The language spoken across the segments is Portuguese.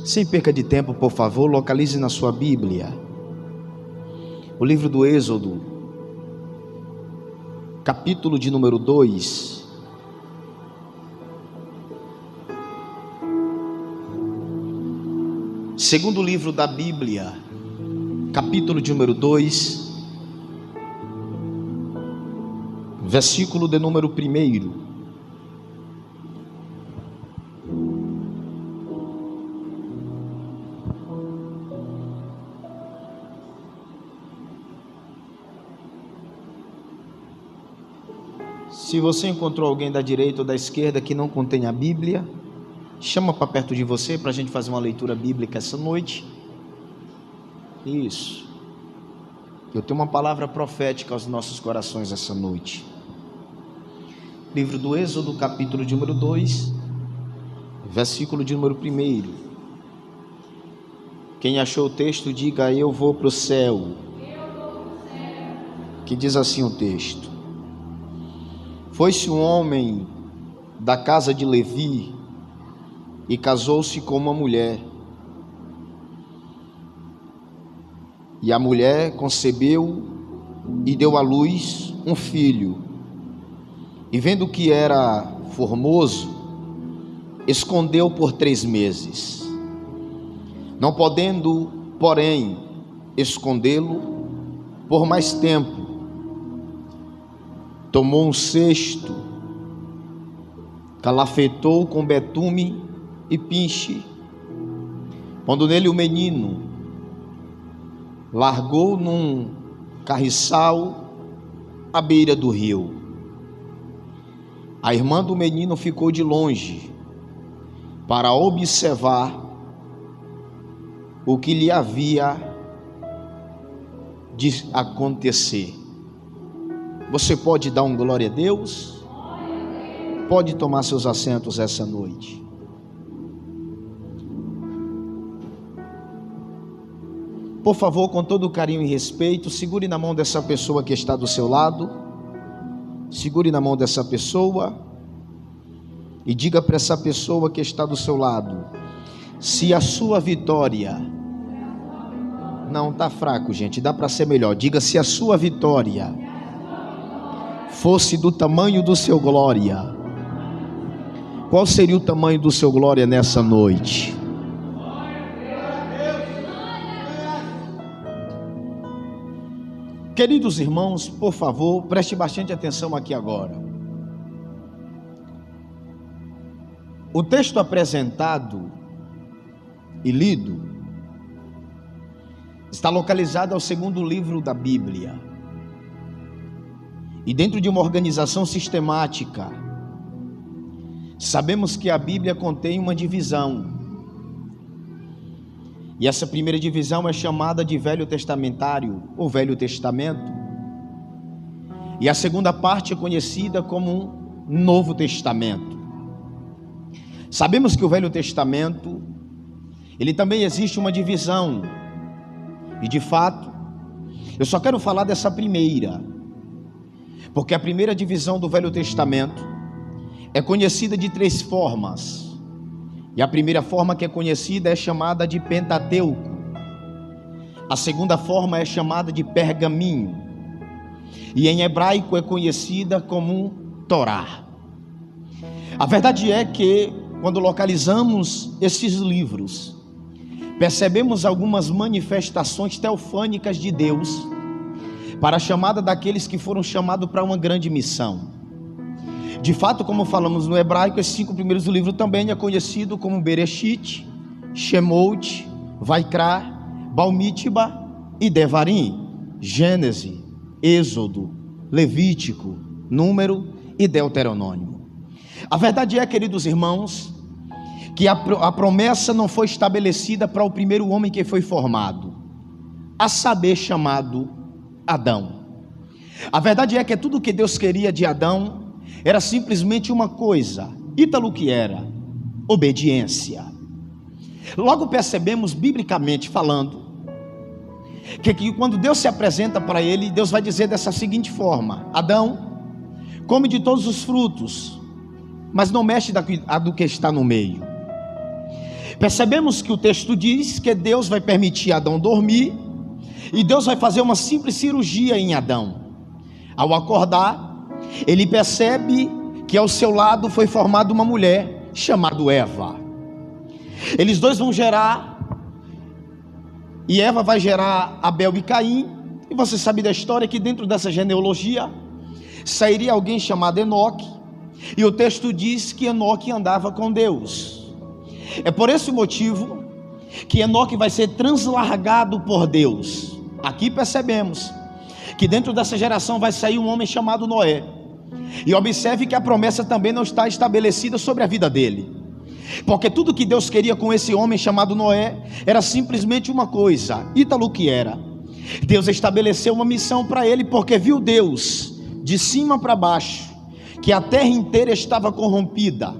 Sem perca de tempo, por favor, localize na sua Bíblia o livro do Êxodo, capítulo de número 2. Segundo livro da Bíblia, capítulo de número 2, versículo de número 1. Se você encontrou alguém da direita ou da esquerda que não contém a Bíblia, chama para perto de você para a gente fazer uma leitura bíblica essa noite. Isso. Eu tenho uma palavra profética aos nossos corações essa noite. Livro do Êxodo, capítulo de número 2, versículo de número 1. Quem achou o texto, diga: eu vou para o céu. Que diz assim o texto: foi-se um homem da casa de Levi e casou-se com uma mulher. E a mulher concebeu e deu à luz um filho. E vendo que era formoso, escondeu por 3 meses. Não podendo, porém, escondê-lo por mais tempo, tomou um cesto, calafetou com betume e pinche, pondo nele o menino, largou num carriçal à beira do rio. A irmã do menino ficou de longe para observar o que lhe havia de acontecer. Você pode dar um glória a Deus? Pode tomar seus assentos essa noite. Por favor, com todo carinho e respeito, segure na mão dessa pessoa que está do seu lado. Segure na mão dessa pessoa e diga para essa pessoa que está do seu lado: se a sua vitória... Não, está fraco, gente, dá para ser melhor. Diga: se a sua vitória fosse do tamanho do seu glória, qual seria o tamanho do seu glória nessa noite? Queridos irmãos, por favor, preste bastante atenção aqui agora. O texto apresentado e lido está localizado ao segundo livro da Bíblia. E dentro de uma organização sistemática, sabemos que a Bíblia contém uma divisão. E essa primeira divisão é chamada de Velho Testamentário, ou Velho Testamento. E a segunda parte é conhecida como um Novo Testamento. Sabemos que o Velho Testamento, ele também existe uma divisão. E de fato, eu só quero falar dessa primeira, porque a primeira divisão do Velho Testamento é conhecida de 3 formas. E a primeira forma que é conhecida é chamada de Pentateuco. A segunda forma é chamada de Pergaminho. E em hebraico é conhecida como Torá. A verdade é que, quando localizamos esses livros, percebemos algumas manifestações teofânicas de Deus para a chamada daqueles que foram chamados para uma grande missão. De fato, como falamos no hebraico, esses 5 primeiros do livro também é conhecido como Bereshit, Shemot, Vaikra, Balmitba e Devarim, Gênesis, Êxodo, Levítico, Número e Deuteronômio. A verdade é, queridos irmãos, que a promessa não foi estabelecida para o primeiro homem que foi formado, a saber, chamado Adão. A verdade é que tudo que Deus queria de Adão era simplesmente uma coisa. Ítalo, que era obediência. Logo percebemos, biblicamente falando, que quando Deus se apresenta para ele, Deus vai dizer dessa seguinte forma: Adão, come de todos os frutos, mas não mexe do que está no meio. Percebemos que o texto diz que Deus vai permitir Adão dormir, e Deus vai fazer uma simples cirurgia em Adão. Ao acordar, ele percebe que ao seu lado foi formada uma mulher chamada Eva. Eles dois vão gerar, e Eva vai gerar Abel e Caim. E você sabe da história que dentro dessa genealogia sairia alguém chamado Enoque, e o texto diz que Enoque andava com Deus. É por esse motivo que Enoque vai ser translargado por Deus. Aqui percebemos que dentro dessa geração vai sair um homem chamado Noé. E observe que a promessa também não está estabelecida sobre a vida dele, porque tudo que Deus queria com esse homem chamado Noé era simplesmente uma coisa. Ítalo, que era? Deus estabeleceu uma missão para ele, porque viu Deus de cima para baixo que a terra inteira estava corrompida.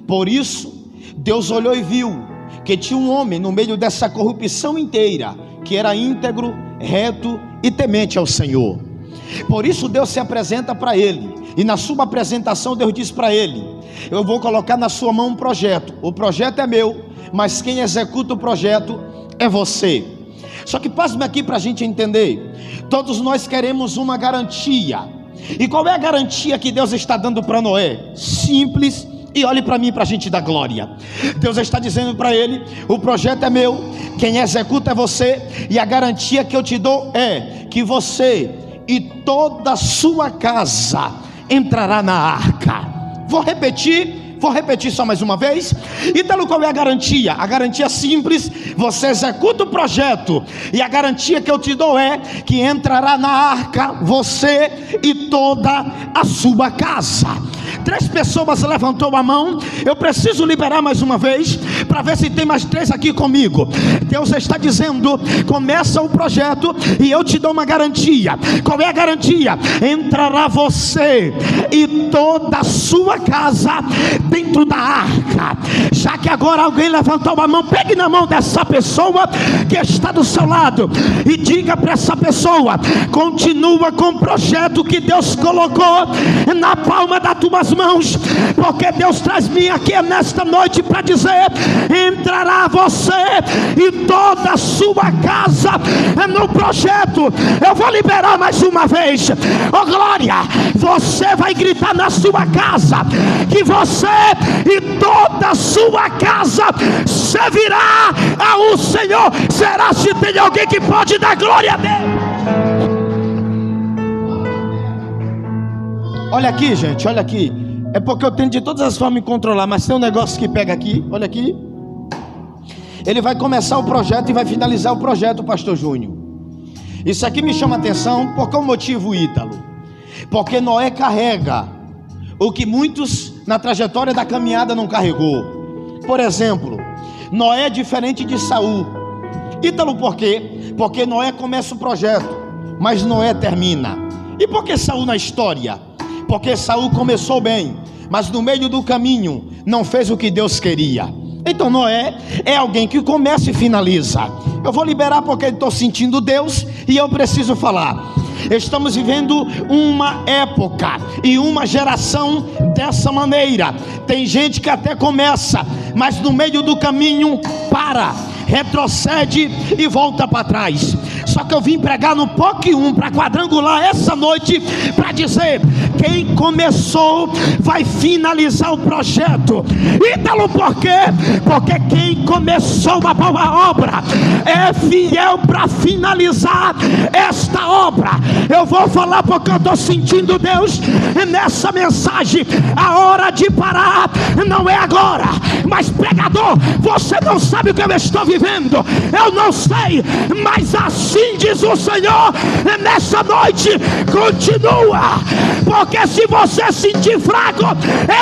Por isso Deus olhou e viu que tinha um homem no meio dessa corrupção inteira, que era íntegro, reto e temente ao Senhor. Por isso Deus se apresenta para ele, e na sua apresentação Deus diz para ele: eu vou colocar na sua mão um projeto. O projeto é meu, mas quem executa o projeto é você. Só que pasme aqui para a gente entender. Todos nós queremos uma garantia. E qual é a garantia que Deus está dando para Noé? Simples. E olhe para mim para a gente dar glória. Deus está dizendo para ele: o projeto é meu, quem executa é você, e a garantia que eu te dou é que você e toda a sua casa entrará na arca. Vou repetir só mais uma vez. Então qual é a garantia? A garantia simples: você executa o projeto, e a garantia que eu te dou é que entrará na arca você e toda a sua casa. 3 pessoas levantou a mão. Eu preciso liberar mais uma vez, para ver se tem mais 3 aqui comigo. Deus está dizendo: começa o projeto e eu te dou uma garantia. Qual é a garantia? Entrará você e toda a sua casa dentro da arca. Já que agora alguém levantou a mão, pegue na mão dessa pessoa que está do seu lado e diga para essa pessoa: continua com o projeto que Deus colocou na palma das tuas mãos, porque Deus traz-me aqui nesta noite para dizer: entrará você e toda a sua casa no projeto. Eu vou liberar mais uma vez. Oh glória, você vai gritar na sua casa que você e toda a sua casa servirá ao Senhor. Será se tem alguém que pode dar glória a Deus? Olha aqui, gente, olha aqui. É porque eu tento de todas as formas me controlar, mas tem um negócio que pega aqui, olha aqui. Ele vai começar o projeto e vai finalizar o projeto, pastor Júnior. Isso aqui me chama atenção. Por qual motivo, Ítalo? Porque Noé carrega o que muitos na trajetória da caminhada não carregou. Por exemplo, Noé é diferente de Saul. Ítalo, por quê? Porque Noé começa o projeto, mas Noé termina. E por que Saul na história? Porque Saul começou bem, mas no meio do caminho não fez o que Deus queria. Então Noé é alguém que começa e finaliza. Eu vou liberar porque estou sentindo Deus e eu preciso falar. Estamos vivendo uma época e uma geração dessa maneira. Tem gente que até começa, mas no meio do caminho para, retrocede e volta para trás. Só que eu vim pregar no POC 1 para quadrangular essa noite, para dizer: quem começou vai finalizar o projeto. Ítalo, por quê? Porque quem começou uma boa obra é fiel para finalizar esta obra. Eu vou falar porque eu estou sentindo Deus nessa mensagem. A hora de parar não é agora. Mas pregador, você não sabe o que eu estou vivendo. Eu não sei, mas assim diz o Senhor nessa noite: continua, porque se você sentir fraco,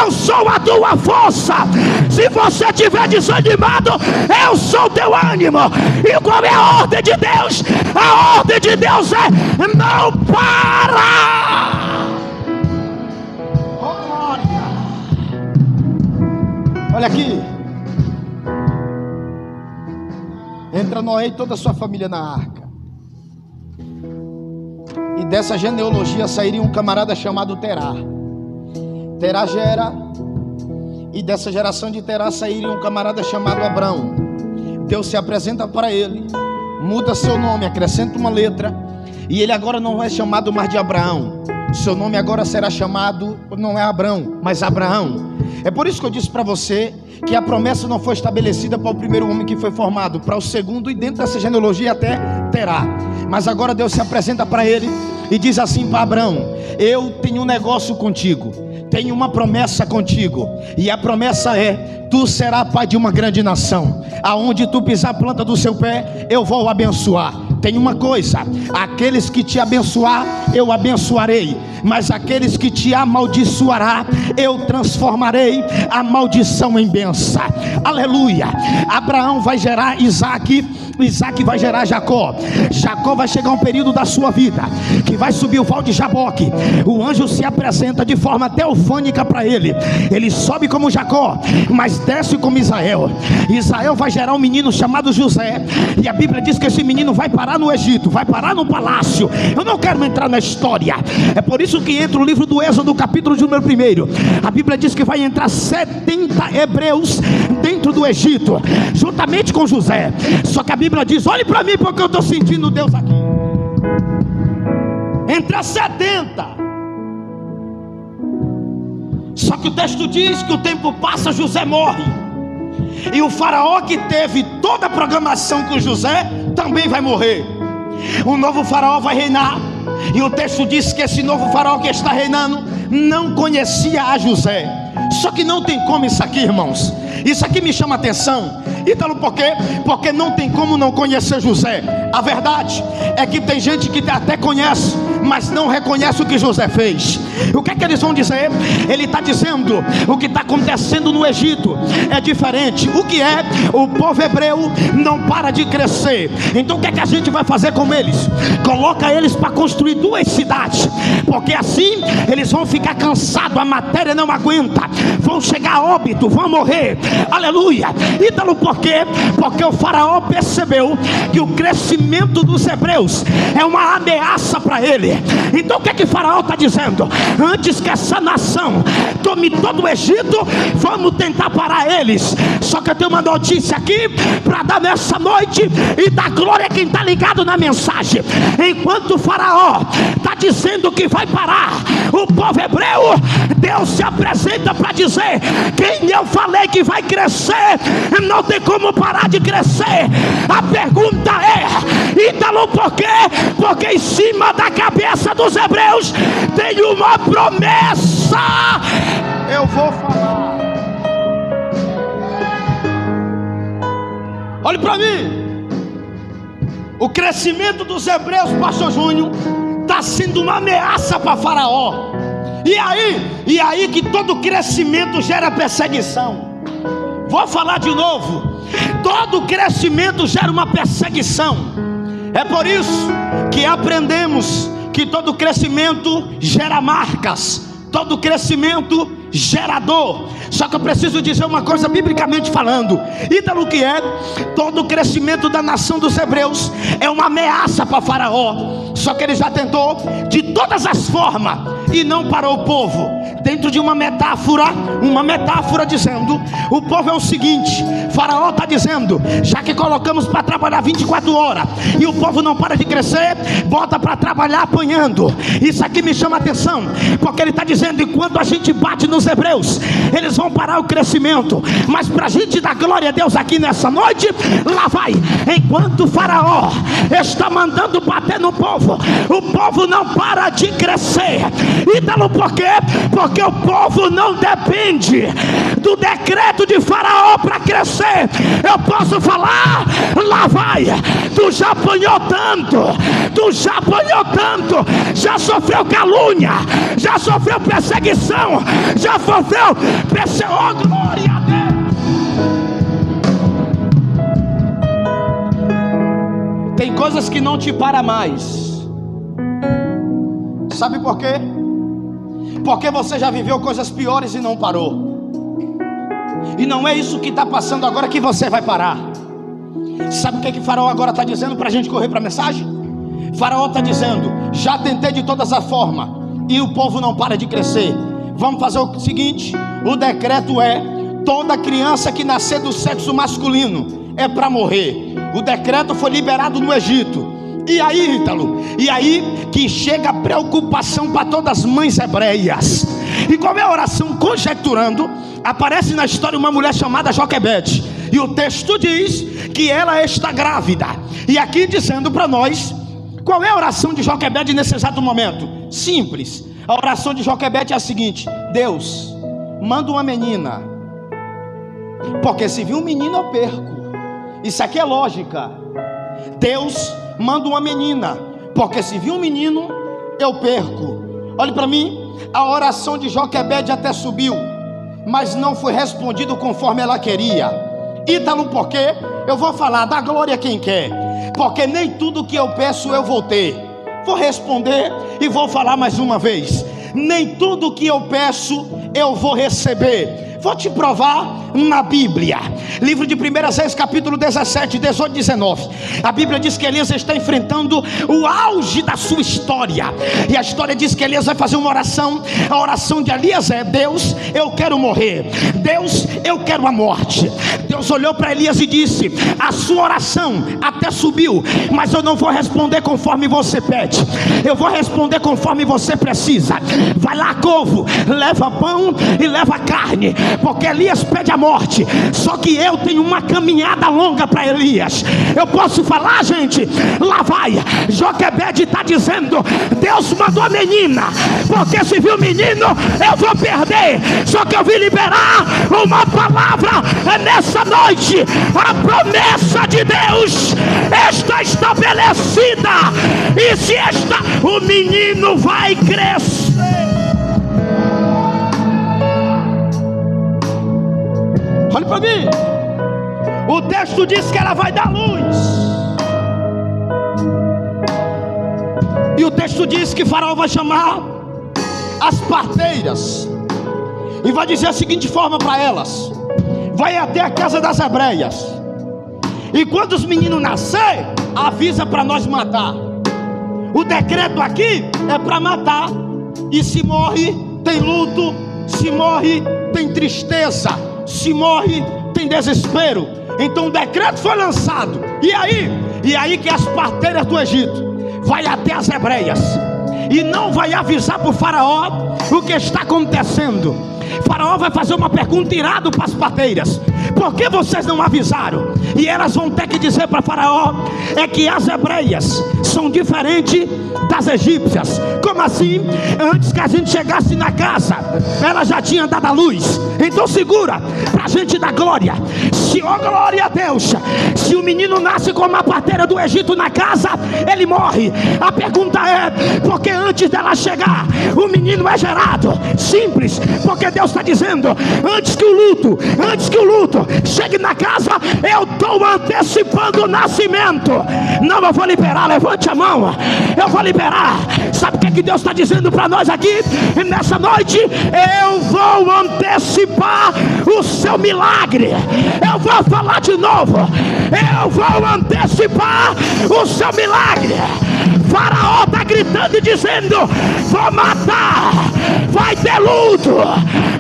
eu sou a tua força. Se você estiver desanimado, eu sou o teu ânimo. E qual é a ordem de Deus? A ordem de Deus é: não para. Olha aqui. Entra Noé e toda a sua família na arca. E dessa genealogia sairia um camarada chamado Terá. Terá gera e dessa geração de Terá sairia um camarada chamado Abrão. Deus se apresenta para ele, muda seu nome, acrescenta uma letra, e ele agora não é chamado mais de Abraão. Seu nome agora será chamado, não é Abrão, mas Abraão. É por isso que eu disse para você que a promessa não foi estabelecida para o primeiro homem que foi formado, para o segundo, e dentro dessa genealogia até Terá. Mas agora Deus se apresenta para ele e diz assim para Abraão: eu tenho um negócio contigo, tenho uma promessa contigo, e a promessa é: tu serás pai de uma grande nação. Aonde tu pisar a planta do seu pé, eu vou abençoar. Tem uma coisa: aqueles que te abençoar, eu abençoarei, mas aqueles que te amaldiçoará, eu transformarei a maldição em bênção. Aleluia. Abraão vai gerar Isaac, Isaac vai gerar Jacó. Jacó vai chegar um período da sua vida que vai subir o val de Jaboque. O anjo se apresenta de forma teofânica para ele. Ele sobe como Jacó, mas desce como Israel. Israel vai gerar um menino chamado José, e a Bíblia diz que esse menino vai parar no Egito, vai parar no palácio. Eu não quero entrar na história, é por isso que entra o livro do Êxodo, capítulo de número 1. A Bíblia diz que vai entrar 70 hebreus dentro do Egito, juntamente com José. Só que a Bíblia diz: olhe para mim, porque eu estou sentindo Deus aqui. Entra 70. Só que o texto diz que o tempo passa, José morre, e o faraó que teve toda a programação com José também vai morrer. Um novo faraó vai reinar, e o texto diz que esse novo faraó que está reinando não conhecia a José. Só que não tem como isso aqui, irmãos. Isso aqui me chama a atenção. Ítalo, por quê? Porque não tem como não conhecer José. A verdade é que tem gente que até conhece, mas não reconhece o que José fez. O que é que eles vão dizer? Ele está dizendo: o que está acontecendo no Egito é diferente. O que é? O povo hebreu não para de crescer. Então o que é que a gente vai fazer com eles? Coloca eles para construir 2 cidades, porque assim eles vão ficar cansados, a matéria não aguenta, vão chegar a óbito, vão morrer. Aleluia. Ítalo, por quê? Porque o faraó percebeu que o crescimento dos hebreus é uma ameaça para ele. Então o que é que o faraó está dizendo? Antes que essa nação tome todo o Egito, vamos tentar parar eles. Só que eu tenho uma notícia aqui para dar nessa noite, e dar glória a quem está ligado na mensagem. Enquanto o faraó está dizendo que vai parar o povo hebreu, Deus se apresenta para dizer: quem eu falei que vai crescer, não tem como parar de crescer. A pergunta é: Ítalo, por quê? Porque em cima da cabeça dos hebreus tem uma promessa. Eu vou falar. Olhe para mim. O crescimento dos hebreus, pastor Júnior, está sendo uma ameaça para Faraó. E aí que todo crescimento gera perseguição. Vou falar de novo. Todo crescimento gera uma perseguição. É por isso que aprendemos que todo crescimento gera marcas, todo crescimento gera dor. Só que eu preciso dizer uma coisa, biblicamente falando. Ítalo, que é? Todo o crescimento da nação dos hebreus é uma ameaça para Faraó. Só que ele já tentou de todas as formas e não parou o povo. Dentro de uma metáfora dizendo: o povo é o seguinte, Faraó está dizendo: já que colocamos para trabalhar 24 horas e o povo não para de crescer, bota para trabalhar apanhando. Isso aqui me chama a atenção, porque ele está dizendo: enquanto a gente bate nos hebreus, eles vão parar o crescimento, mas para a gente dar glória a Deus aqui nessa noite, lá vai. Enquanto o Faraó está mandando bater no povo, o povo não para de crescer. Ítalo, por quê? Porque o povo não depende do decreto de Faraó para crescer. Eu posso falar, lá vai. Tu já apanhou tanto, já sofreu calúnia, já sofreu perseguição, já sofreu oh, glória a Deus. Tem coisas que não te param mais. Sabe por quê? Porque você já viveu coisas piores e não parou. E não é isso que está passando agora que você vai parar. Sabe o que Faraó agora está dizendo para a gente correr para a mensagem? Faraó está dizendo: já tentei de todas as formas e o povo não para de crescer. Vamos fazer o seguinte: o decreto é: toda criança que nascer do sexo masculino é para morrer. O decreto foi liberado no Egito. E aí, Ítalo? E aí que chega a preocupação para todas as mães hebreias. E qual é a oração? Conjecturando, aparece na história uma mulher chamada Joquebede. E o texto diz que ela está grávida. E aqui dizendo para nós, qual é a oração de Joquebede nesse exato momento? Simples. A oração de Joquebede é a seguinte: Deus, manda uma menina, porque se vir um menino eu perco. Isso aqui é lógica. Deus, manda uma menina, porque se vir um menino eu perco. Olhe para mim, a oração de Joquebede até subiu, mas não foi respondido conforme ela queria. Ítalo, por quê? Eu vou falar, dá glória a quem quer, porque nem tudo que eu peço eu vou ter. Vou responder e vou falar mais uma vez: nem tudo que eu peço eu vou receber. Vou te provar na Bíblia. Livro de 1 Reis, capítulo 17, 18, 19. A Bíblia diz que Elias está enfrentando o auge da sua história. E a história diz que Elias vai fazer uma oração. A oração de Elias é: Deus, eu quero morrer. Deus, eu quero a morte. Deus olhou para Elias e disse: a sua oração até subiu, mas eu não vou responder conforme você pede. Eu vou responder conforme você precisa. Vai lá, corvo, leva pão e leva carne, porque Elias pede a morte. Só que eu tenho uma caminhada longa para Elias. Eu posso falar, gente? Lá vai Joquebede está dizendo: Deus mandou a menina, porque se vir o menino eu vou perder. Só que eu vim liberar uma palavra nessa noite. A promessa de Deus está estabelecida, e se está, o menino vai crescer. Olha para mim. O texto diz que ela vai dar luz. E o texto diz que Faraó vai chamar as parteiras e vai dizer a seguinte forma para elas: vai até a casa das hebreias, e quando os meninos nascer, avisa para nós matar. O decreto aqui é para matar. E se morre, tem luto. Se morre, tem tristeza. Se morre, tem desespero. Então o decreto foi lançado. E aí que as parteiras do Egito vai até as hebreias e não vai avisar para o Faraó o que está acontecendo. Faraó vai fazer uma pergunta irado para as parteiras: por que vocês não avisaram? E elas vão ter que dizer para Faraó: é que as hebreias são diferentes das egípcias. Como assim? Antes que a gente chegasse na casa, ela já tinha dado a luz. Então segura, para a gente dar glória. Se, oh glória a Deus, se o menino nasce como a parteira do Egito na casa, ele morre. A pergunta é: porque antes dela chegar, o menino é gerado? Simples, porque Deus está dizendo: antes que o luto chegue na casa, eu estou antecipando o nascimento. Não, eu vou liberar, levante a mão, eu vou liberar. Sabe o que Deus está dizendo para nós aqui nessa noite? Eu vou antecipar o seu milagre. Eu vou falar de novo: eu vou antecipar o seu milagre. Faraó está gritando e dizendo: vou matar, vai ter luto.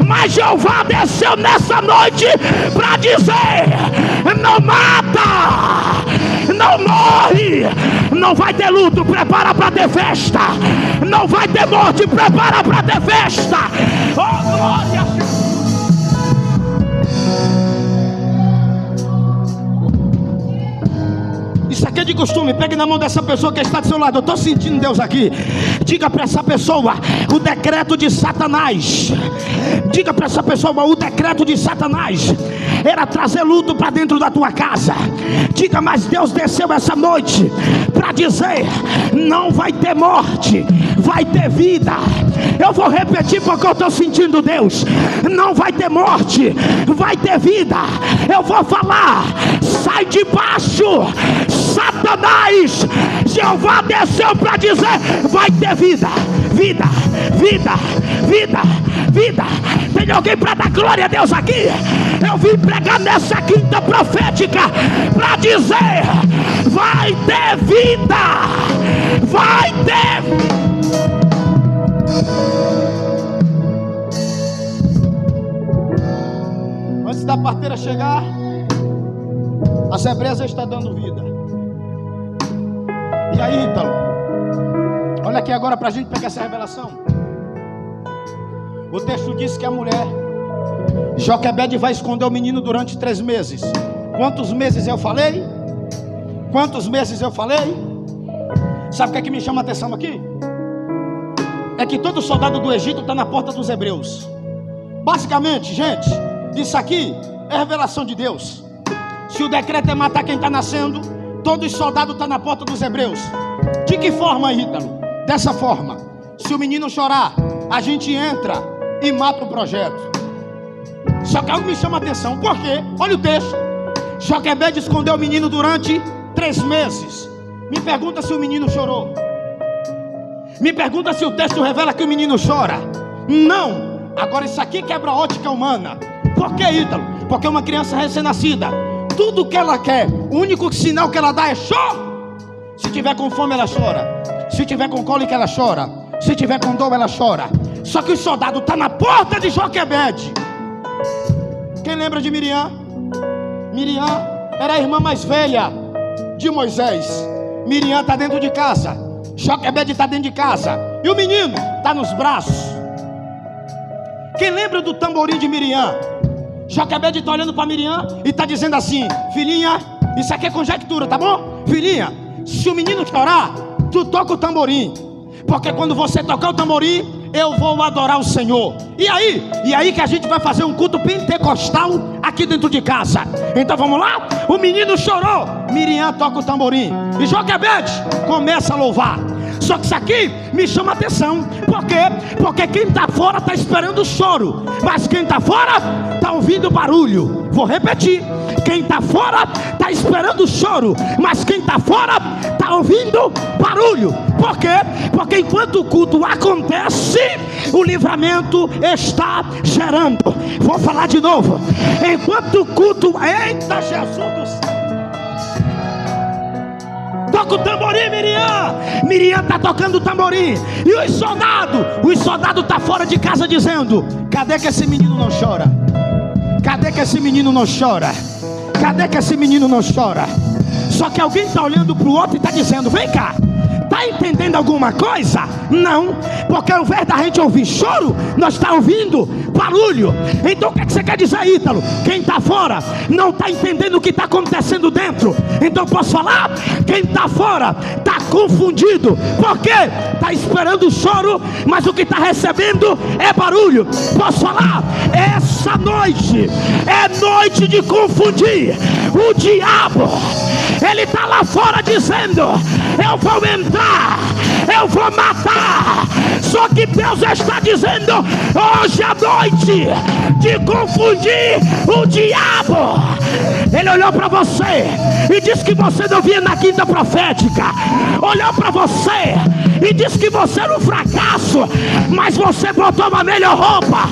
Mas Jeová desceu nessa noite para dizer: não mata, não morre, não vai ter luto, prepara para ter festa. Não vai ter morte, prepara para ter festa. Oh glória! Isso aqui é de costume. Pegue na mão dessa pessoa que está do seu lado: eu estou sentindo Deus aqui. Diga para essa pessoa: o decreto de Satanás. Diga para essa pessoa: o decreto de Satanás era trazer luto para dentro da tua casa. Diga: mas Deus desceu essa noite para dizer: não vai ter morte, vai ter vida. Eu vou repetir porque eu estou sentindo Deus: não vai ter morte, vai ter vida. Eu vou falar: sai de baixo, Satanás. Jeová desceu para dizer: vai ter vida, vida, vida, vida, vida. Tem alguém para dar glória a Deus aqui? Eu vim pregar nessa quinta profética para dizer: vai ter vida, vai ter vida. Antes da parteira chegar, a Zebreza está dando vida. E aí, Ítalo, olha aqui agora para a gente pegar essa revelação. O texto diz que a mulher Joquebede vai esconder o menino durante 3 meses. Quantos meses eu falei? Quantos meses eu falei? Sabe o que é que me chama a atenção aqui? É que todo soldado do Egito está na porta dos hebreus. Basicamente, gente, isso aqui é revelação de Deus. Se o decreto é matar quem está nascendo, todo soldado está na porta dos hebreus. De que forma, Ítalo? Dessa forma. Se o menino chorar, a gente entra e mata o projeto. Só que algo me chama a atenção. Por quê? Olha o texto. Joquebede escondeu o menino durante 3 meses. Me pergunta se o menino chorou. Me pergunta se o texto revela que o menino chora. Não. Agora isso aqui quebra a ótica humana. Por que, Ítalo? Porque uma criança recém-nascida, tudo que ela quer, o único sinal que ela dá é choro. Se tiver com fome ela chora. Se tiver com cólica ela chora. Se tiver com dor ela chora. Só que o soldado está na porta de Joquebede. Quem lembra de Miriam? Miriam era a irmã mais velha de Moisés. Miriam está dentro de casa. Joquebede está dentro de casa. E o menino está nos braços. Quem lembra do tamborim de Miriam? Joquebede está olhando para Miriam e está dizendo assim: filhinha, isso aqui é conjectura, tá bom? Filhinha, se o menino chorar, tu toca o tamborim. Porque quando você tocar o tamborim, eu vou adorar o Senhor. E aí que a gente vai fazer um culto pentecostal aqui dentro de casa. Então vamos lá? O menino chorou, Miriam toca o tamborim e Joquebede começa a louvar. Só que isso aqui me chama a atenção. Por quê? Porque quem está fora está esperando o choro, mas quem está fora está ouvindo barulho. Vou repetir: quem está fora está esperando o choro, mas quem está fora está ouvindo barulho. Por quê? Porque enquanto o culto acontece, o livramento está gerando. Vou falar de novo. Enquanto o culto... Eita, Jesus do céu! Toca o tamborim, Miriam. Miriam está tocando o tamborim. E os soldados estão fora de casa dizendo: cadê que esse menino não chora? Cadê que esse menino não chora? Cadê que esse menino não chora? Só que alguém está olhando para o outro e está dizendo: vem cá, está entendendo alguma coisa? Não, porque ao invés da gente ouvir choro, nós estamos ouvindo barulho. Então o que você quer dizer, Ítalo? Quem está fora não está entendendo o que está acontecendo dentro. Então posso falar? Quem está fora está confundido. Por quê? Está esperando o choro, mas o que está recebendo é barulho. Posso falar? Essa noite é noite de confundir. O diabo, ele está lá fora dizendo: eu vou entrar, eu vou matar. Só que Deus está dizendo: hoje é noite de confundir o diabo. Ele olhou para você e disse que você não vinha na quinta profética. Olhou para você e disse que você era um fracasso, mas você botou uma melhor roupa,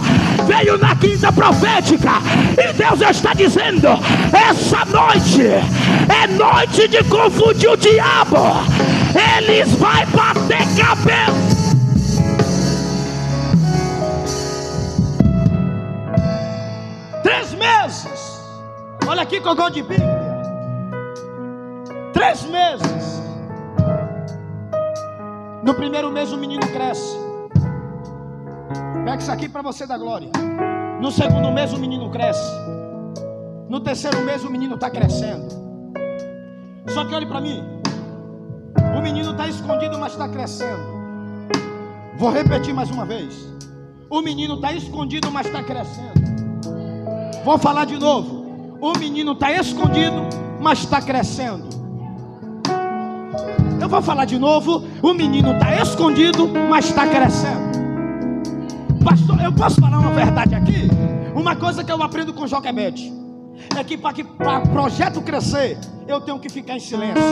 veio na quinta profética. E Deus está dizendo: essa noite é noite de confundir o diabo. Eles vão bater cabeça. Olha aqui, cogô de Bíblia. 3 meses. No primeiro mês o menino cresce. Pega isso aqui para você dar glória. No segundo mês o menino cresce. No terceiro mês o menino está crescendo. Só que olhe para mim. O menino está escondido, mas está crescendo. Vou repetir mais uma vez. O menino está escondido, mas está crescendo. Vou falar de novo. O menino está escondido, mas está crescendo. Eu vou falar de novo. O menino está escondido, mas está crescendo. Pastor, eu posso falar uma verdade aqui? Uma coisa que eu aprendo com Joquebede é que para o projeto crescer, eu tenho que ficar em silêncio.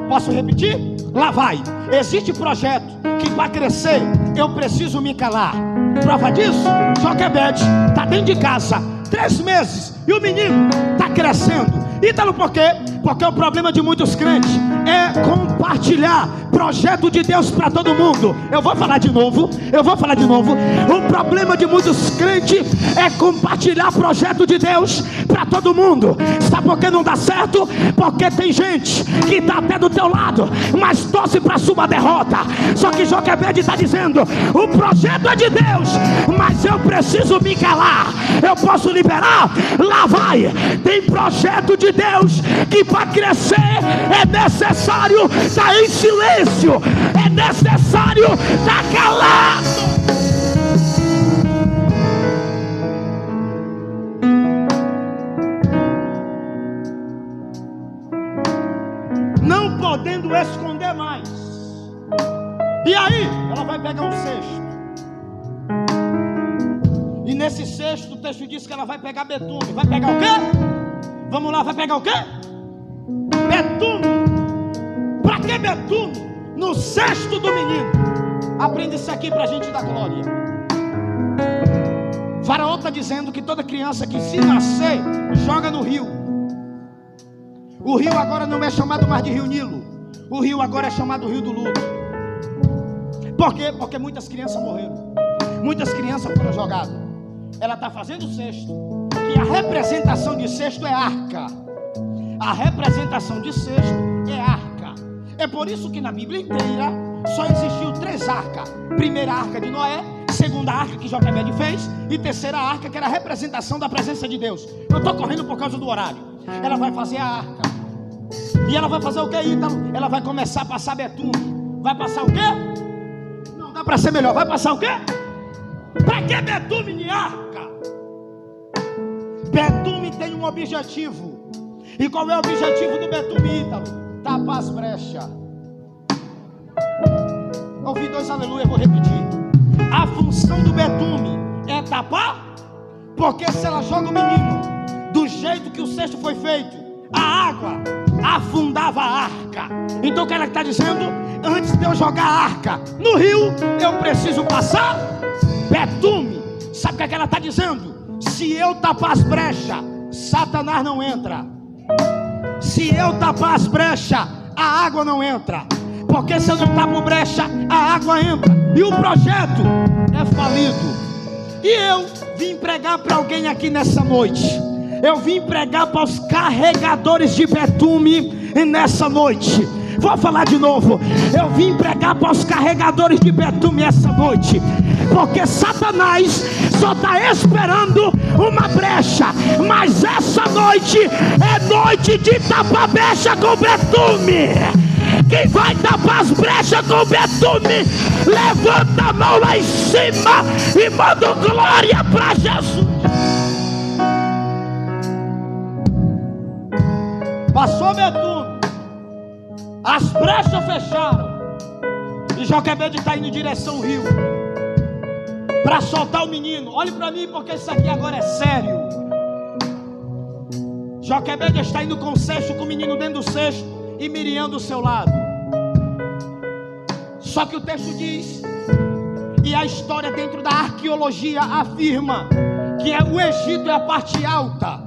Posso repetir? Lá vai. Existe projeto que para crescer eu preciso me calar. Prova disso? Joquebede está dentro de casa 3 meses e o menino está crescendo. Ítalo, por quê? Porque o problema de muitos crentes é compartilhar projeto de Deus para todo mundo. Eu vou falar de novo. O problema de muitos crentes é compartilhar projeto de Deus para todo mundo. Sabe por que não dá certo? Porque tem gente que está até do teu lado, mas torce para a sua derrota. Só que Joquebede está dizendo: o projeto é de Deus, mas eu preciso me calar. Eu posso liberar? Lá vai. Tem projeto de Deus que para crescer é necessário estar em silêncio, é necessário estar calado. Não podendo esconder mais. E aí, ela vai pegar um cesto. E nesse cesto, o texto diz que ela vai pegar betume. Vai pegar o quê? Vamos lá, vai pegar o quê? Betume. Para que betume? No cesto do menino. Aprende isso aqui para a gente dar glória. Faraó está dizendo que toda criança que se nascer, joga no rio. O rio agora não é chamado mais de Rio Nilo. O rio agora é chamado Rio do Luto. Por quê? Porque muitas crianças morreram. Muitas crianças foram jogadas. Ela está fazendo o cesto. E a representação de cesto é arca. A representação de cesto é arca. É por isso que na Bíblia inteira só existiu 3 arcas. Primeira arca de Noé, segunda arca que Joquebede fez, e terceira arca que era a representação da presença de Deus. Eu estou correndo por causa do horário. Ela vai fazer a arca. E ela vai fazer o que, Ítalo? Ela vai começar a passar betume. Vai passar o quê? Não dá para ser melhor. Vai passar o quê? Para que betume de arca? Betume tem um objetivo. E qual é o objetivo do betume, Ítalo? Tapar as brechas. Ouvi 2 aleluia, vou repetir. A função do betume é tapar. Porque se ela joga o menino do jeito que o cesto foi feito, a água afundava a arca. Então o que ela está dizendo? Antes de eu jogar a arca no rio, eu preciso passar betume. Sabe o que ela está dizendo? Se eu tapar as brechas, Satanás não entra. Se eu tapar as brechas, a água não entra. Porque se eu não tapo brecha, a água entra. E o projeto é falido. E eu vim pregar para alguém aqui nessa noite. Eu vim pregar para os carregadores de betume nessa noite. Vou falar de novo. Eu vim pregar para os carregadores de betume essa noite. Porque Satanás só está esperando uma brecha. Mas essa noite é noite de tapar brecha com betume. Quem vai tapar as brechas com betume, levanta a mão lá em cima e manda glória para Jesus. Passou betume, as brechas fecharam, e Joquebede está indo em direção ao rio para soltar o menino. Olhe para mim, porque isso aqui agora é sério. Joquebede está indo com o cesto, com o menino dentro do cesto e Miriam do seu lado. Só que o texto diz, e a história dentro da arqueologia afirma, que o Egito é a parte alta,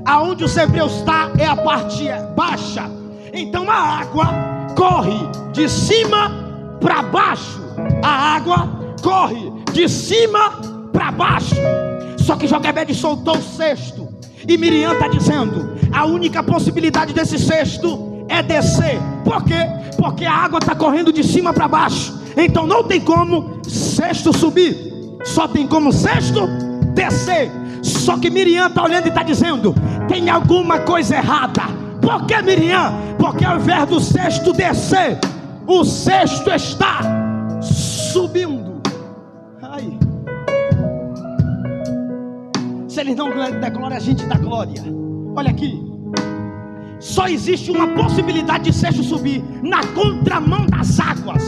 aonde os hebreus estão é a parte baixa. Então a água corre de cima para baixo. A água corre de cima para baixo. Só que Joquebede soltou o cesto, e Miriam está dizendo, a única possibilidade desse cesto é descer. Por quê? Porque a água está correndo de cima para baixo. Então não tem como cesto subir, só tem como cesto descer. Só que Miriam está olhando e está dizendo, tem alguma coisa errada. Por que, Miriam? Porque ao invés do cesto descer, o cesto está subindo. Ai. Se eles não der glória, a gente dá glória. Olha aqui. Só existe uma possibilidade de cesto subir, na contramão das águas.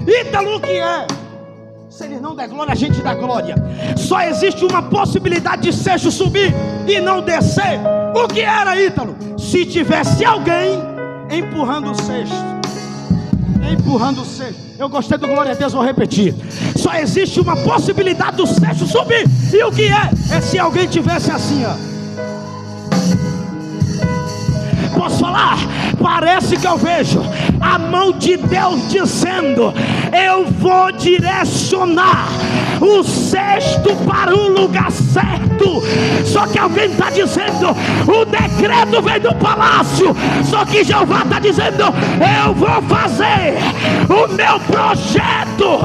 Ítalo, o que é? Se eles não der glória, a gente dá glória. Só existe uma possibilidade de cesto subir e não descer. O que era, Ítalo? Se tivesse alguém empurrando o cesto. Empurrando o cesto. Eu gostei do glória a Deus, vou repetir. Só existe uma possibilidade do cesto subir. E o que é? É se alguém tivesse assim, ó. Posso falar? Parece que eu vejo a mão de Deus dizendo: eu vou direcionar o cesto para o lugar certo. Só que alguém está dizendo: o decreto vem do palácio. Só que Jeová está dizendo: eu vou fazer o meu projeto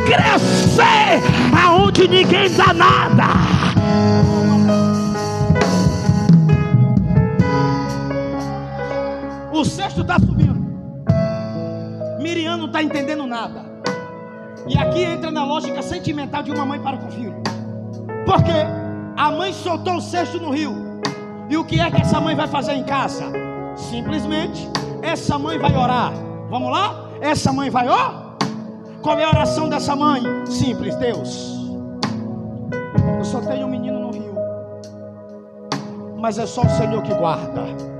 crescer aonde ninguém dá nada. O cesto está subindo, Miriam não está entendendo nada. E aqui entra na lógica sentimental de uma mãe para com o filho. Porque a mãe soltou o cesto no rio. E o que é que essa mãe vai fazer em casa? Simplesmente, essa mãe vai orar. Vamos lá? Essa mãe vai orar? Qual é a oração dessa mãe? Simples: Deus, eu só tenho um menino no rio, mas é só o Senhor que guarda.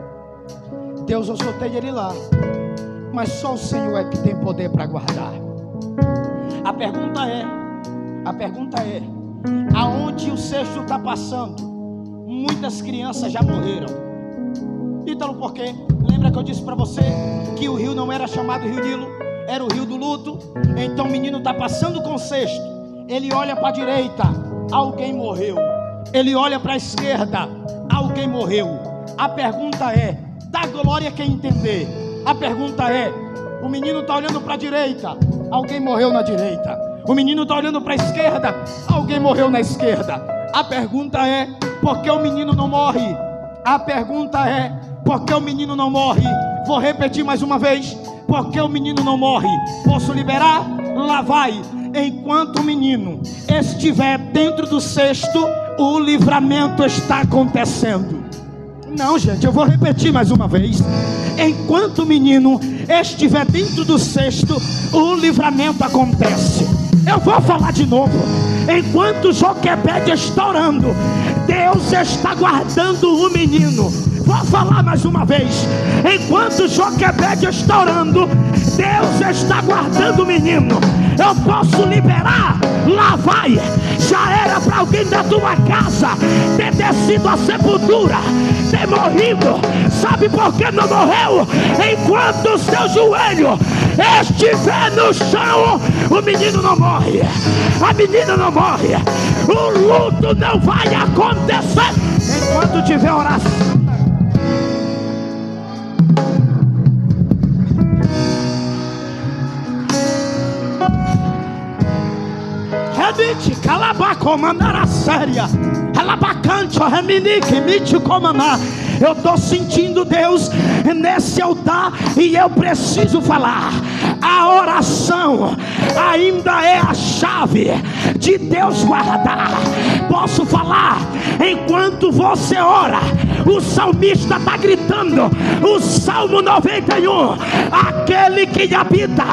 Deus, eu soltei ele lá, mas só o Senhor é que tem poder para guardar. A pergunta é, aonde o cesto está passando, muitas crianças já morreram. Ítalo, por quê? Lembra que eu disse para você que o rio não era chamado Rio Nilo, era o rio do luto? Então o menino está passando com o cesto, ele olha para a direita, alguém morreu. Ele olha para a esquerda, alguém morreu. A pergunta é, dá glória quem entender. A pergunta é, o menino está olhando para a direita, alguém morreu na direita. O menino está olhando para a esquerda, alguém morreu na esquerda. A pergunta é, por que o menino não morre? A pergunta é, por que o menino não morre? Vou repetir mais uma vez: por que o menino não morre? Posso liberar? Lá vai. Enquanto o menino estiver dentro do cesto, o livramento está acontecendo. Não, gente, eu vou repetir mais uma vez. Enquanto o menino estiver dentro do cesto, o livramento acontece. Eu vou falar de novo. Enquanto Joquebede está orando, Deus está guardando o menino. Vou falar mais uma vez. Enquanto Joquebede está orando, Deus está guardando o menino. Eu posso liberar? Lá vai. Já era para alguém da tua casa ter descido à sepultura, ter morrido. Sabe por que não morreu? Enquanto o seu joelho estiver no chão, o menino não morre, a menina não morre, o luto não vai acontecer enquanto tiver oração. Remite, calabacomandar séria, alabacante, reminique, mite comandar. Eu estou sentindo Deus nesse altar e eu preciso falar. A oração ainda é a chave de Deus guardar. Posso falar? Enquanto você ora, o salmista está gritando, o Salmo 91: aquele que habita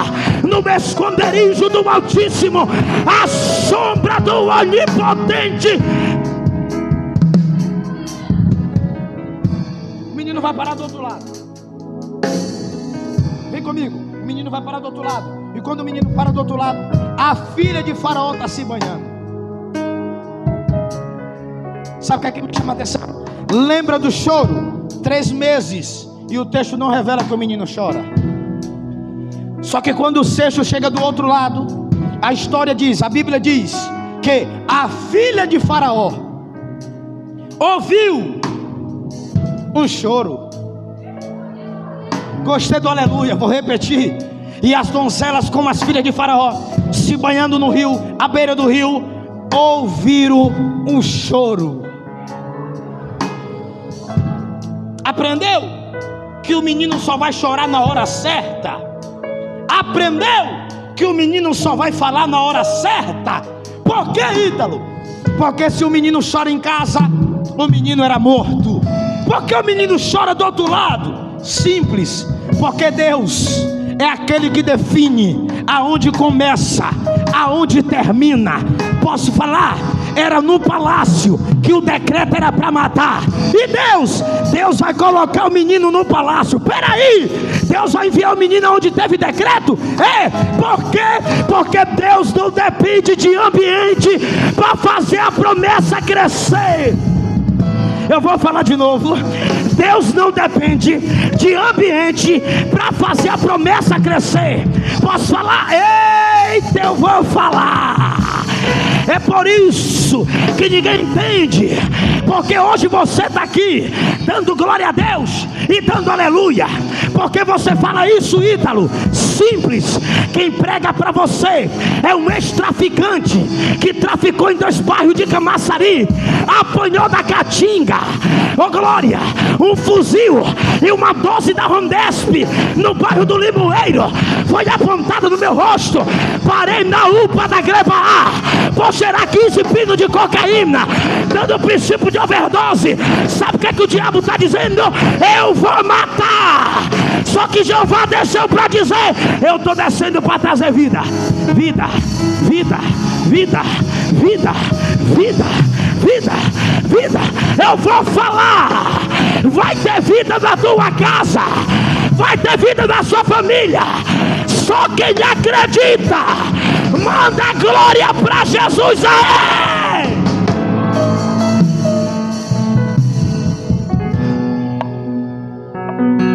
no esconderijo do Altíssimo, a sombra do Onipotente. O menino vai parar do outro lado. Vem comigo. O menino vai parar do outro lado. E quando o menino para do outro lado, a filha de Faraó está se banhando. Sabe o que é que me chama a atenção? Lembra do choro? 3 meses. E o texto não revela que o menino chora. Só que quando o cesto chega do outro lado, a história diz, a Bíblia diz, que a filha de Faraó ouviu um choro. Gostei do aleluia, vou repetir. E as donzelas, como as filhas de Faraó, se banhando no rio, à beira do rio, ouviram um choro. Aprendeu que o menino só vai chorar na hora certa? Aprendeu que o menino só vai falar na hora certa? Por que, Ítalo? Porque se o menino chora em casa, o menino era morto. Por que o menino chora do outro lado? Simples, porque Deus é aquele que define aonde começa, aonde termina. Posso falar? Era no palácio que o decreto era para matar. E Deus vai colocar o menino no palácio. Peraí, Deus vai enviar o menino onde teve decreto? Por quê? Porque Deus não depende de ambiente para fazer a promessa crescer. Eu vou falar de novo. Deus não depende de ambiente para fazer a promessa crescer. Posso falar? Eita, eu vou falar. É por isso que ninguém entende, porque hoje você está aqui dando glória a Deus e dando aleluia, porque você fala isso, Ítalo, simples. Quem prega para você é um ex-traficante que traficou em 2 bairros de Camaçari, apanhou da Caatinga, oh glória, um fuzil e uma 12 da Rondesp no bairro do Limoeiro foi apontada no meu rosto. Parei na UPA da Greba A por cheirar 15 pinos de cocaína, dando princípio de overdose. Sabe o que o diabo está dizendo? Eu vou matar. Só que Jeová desceu para dizer: eu estou descendo para trazer vida. Vida, vida, vida, vida, vida, vida, vida. Eu vou falar. Vai ter vida na tua casa, vai ter vida na sua família. Só quem acredita, manda glória para Jesus aí.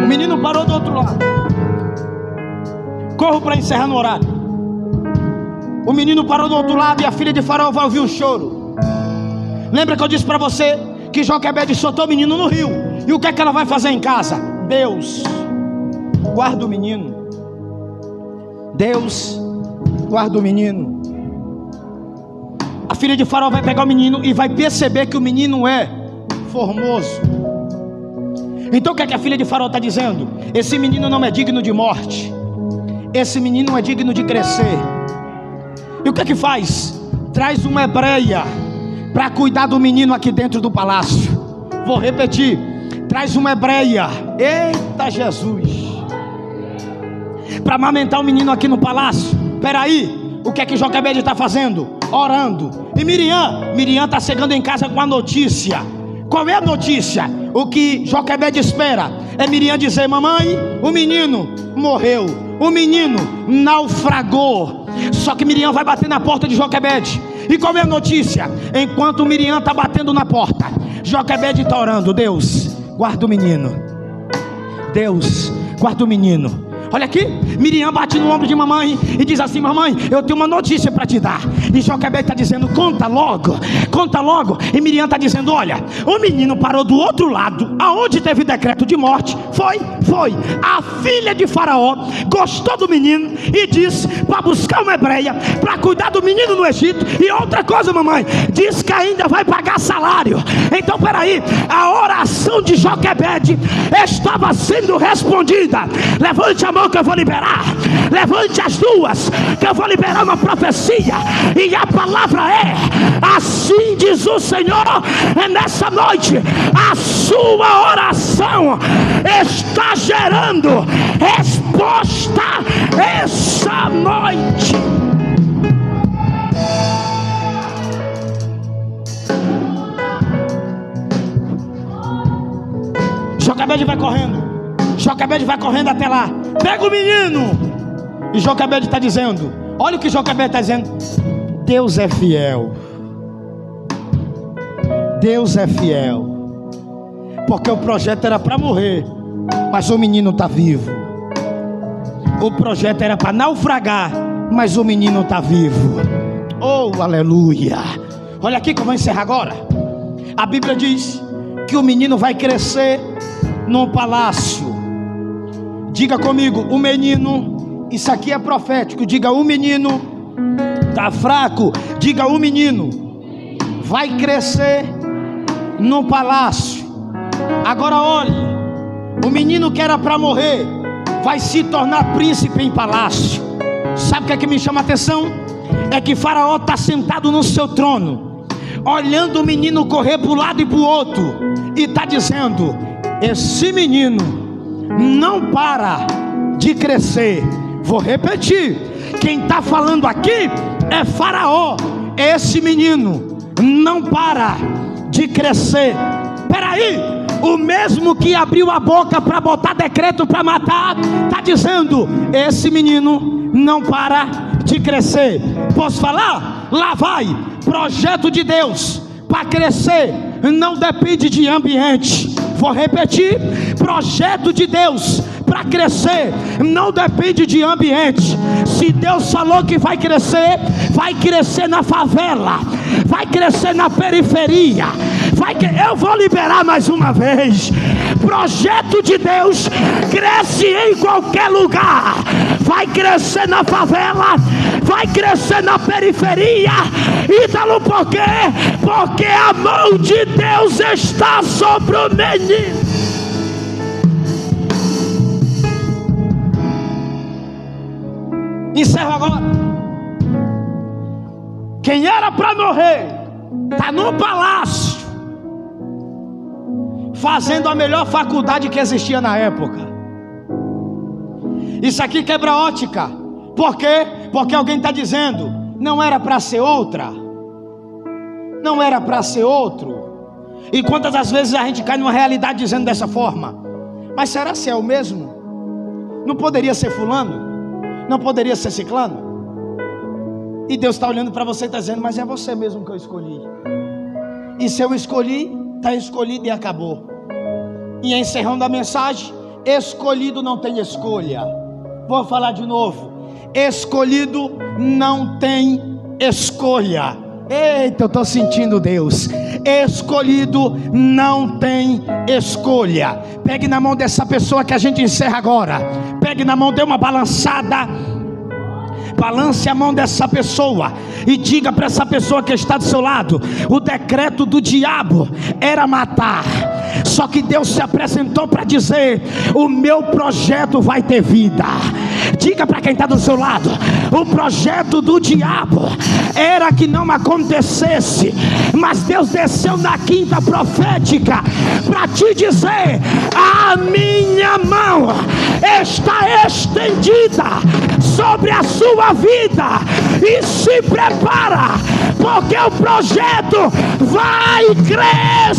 O menino parou do outro lado. Corro para encerrar no horário. O menino parou do outro lado e a filha de Faraó vai ouvir o choro. Lembra que eu disse para você que Joquebede soltou o menino no rio? E o que é que ela vai fazer em casa? Deus guarda o menino. Deus guarda o menino. A filha de Faraó vai pegar o menino e vai perceber que o menino é formoso. Então o que é que a filha de Faraó está dizendo? Esse menino não é digno de morte, esse menino é digno de crescer. E o que é que faz? Traz uma hebreia para cuidar do menino aqui dentro do palácio. Vou repetir: traz uma hebreia, eita Jesus, para amamentar o menino aqui no palácio. Peraí, o que é que Joquebede está fazendo? Orando. E Miriam está chegando em casa com a notícia. Qual é a notícia? O que Joquebede espera é Miriam dizer: mamãe, o menino morreu, o menino naufragou. Só que Miriam vai bater na porta de Joquebede. E qual é a notícia? Enquanto Miriam está batendo na porta, Joquebede está orando: Deus, guarda o menino. Deus, guarda o menino. Olha aqui, Miriam bate no ombro de mamãe e diz assim: mamãe, eu tenho uma notícia para te dar. E Joquebede está dizendo: conta logo, conta logo. E Miriam está dizendo: olha, o menino parou do outro lado, aonde teve decreto de morte. Foi a filha de Faraó gostou do menino e disse para buscar uma hebreia para cuidar do menino no Egito. E outra coisa, mamãe, diz que ainda vai pagar salário. Então peraí, a oração de Joquebede estava sendo respondida. Levante a mão que eu vou liberar. Levante as duas que eu vou liberar uma profecia. E a palavra é: assim diz o Senhor, é nessa noite a sua oração está gerando resposta essa noite. Joquebede vai correndo. Joquebede vai correndo até lá. Pega o menino. E Joquebede está dizendo: olha o que Joquebede está dizendo: Deus é fiel. Deus é fiel. Porque o projeto era para morrer, mas o menino está vivo. O projeto era para naufragar, mas o menino está vivo. Oh, aleluia. Olha aqui que eu vou encerrar agora. A Bíblia diz que o menino vai crescer no palácio. Diga comigo: o menino. Isso aqui é profético. Diga: o menino. Está fraco. Diga: o menino vai crescer no palácio. Agora olhe, o menino que era para morrer vai se tornar príncipe em palácio. Sabe o que me chama a atenção? É que Faraó está sentado no seu trono, olhando o menino correr para um lado e para o outro, e está dizendo: esse menino não para de crescer. Vou repetir: quem está falando aqui é Faraó. Esse menino não para de crescer. Peraí, o mesmo que abriu a boca para botar decreto para matar, está dizendo: esse menino não para de crescer. Posso falar? Lá vai projeto de Deus para crescer. Não depende de ambiente. Vou repetir: projeto de Deus para crescer não depende de ambiente. Se Deus falou que vai crescer na favela, vai crescer na periferia, eu vou liberar mais uma vez. Projeto de Deus cresce em qualquer lugar. Vai crescer na favela, vai crescer na periferia. Ítalo, por quê? Porque a mão de Deus está sobre o menino. Encerro agora. Quem era para morrer está no palácio, fazendo a melhor faculdade que existia na época. Isso aqui quebra ótica. Por quê? Porque alguém está dizendo: não era para ser outra, não era para ser outro. E quantas das vezes a gente cai numa realidade dizendo dessa forma: mas será que é o mesmo? Não poderia ser fulano? Não poderia ser ciclano? E Deus está olhando para você e está dizendo: mas é você mesmo que eu escolhi. E se eu escolhi, está escolhido e acabou. E encerrando a mensagem: escolhido não tem escolha. Vou falar de novo: escolhido não tem escolha. Eita, eu estou sentindo Deus. Escolhido não tem escolha. Pegue na mão dessa pessoa que a gente encerra agora. Pegue na mão, dê uma balançada. Balance a mão dessa pessoa e diga para essa pessoa que está do seu lado: o decreto do diabo era matar, só que Deus se apresentou para dizer: o meu projeto vai ter vida. Diga para quem está do seu lado: o projeto do diabo era que não acontecesse, mas Deus desceu na quinta profética para te dizer: a minha mão está estendida sobre a sua vida, e se prepara, porque o projeto vai crescer.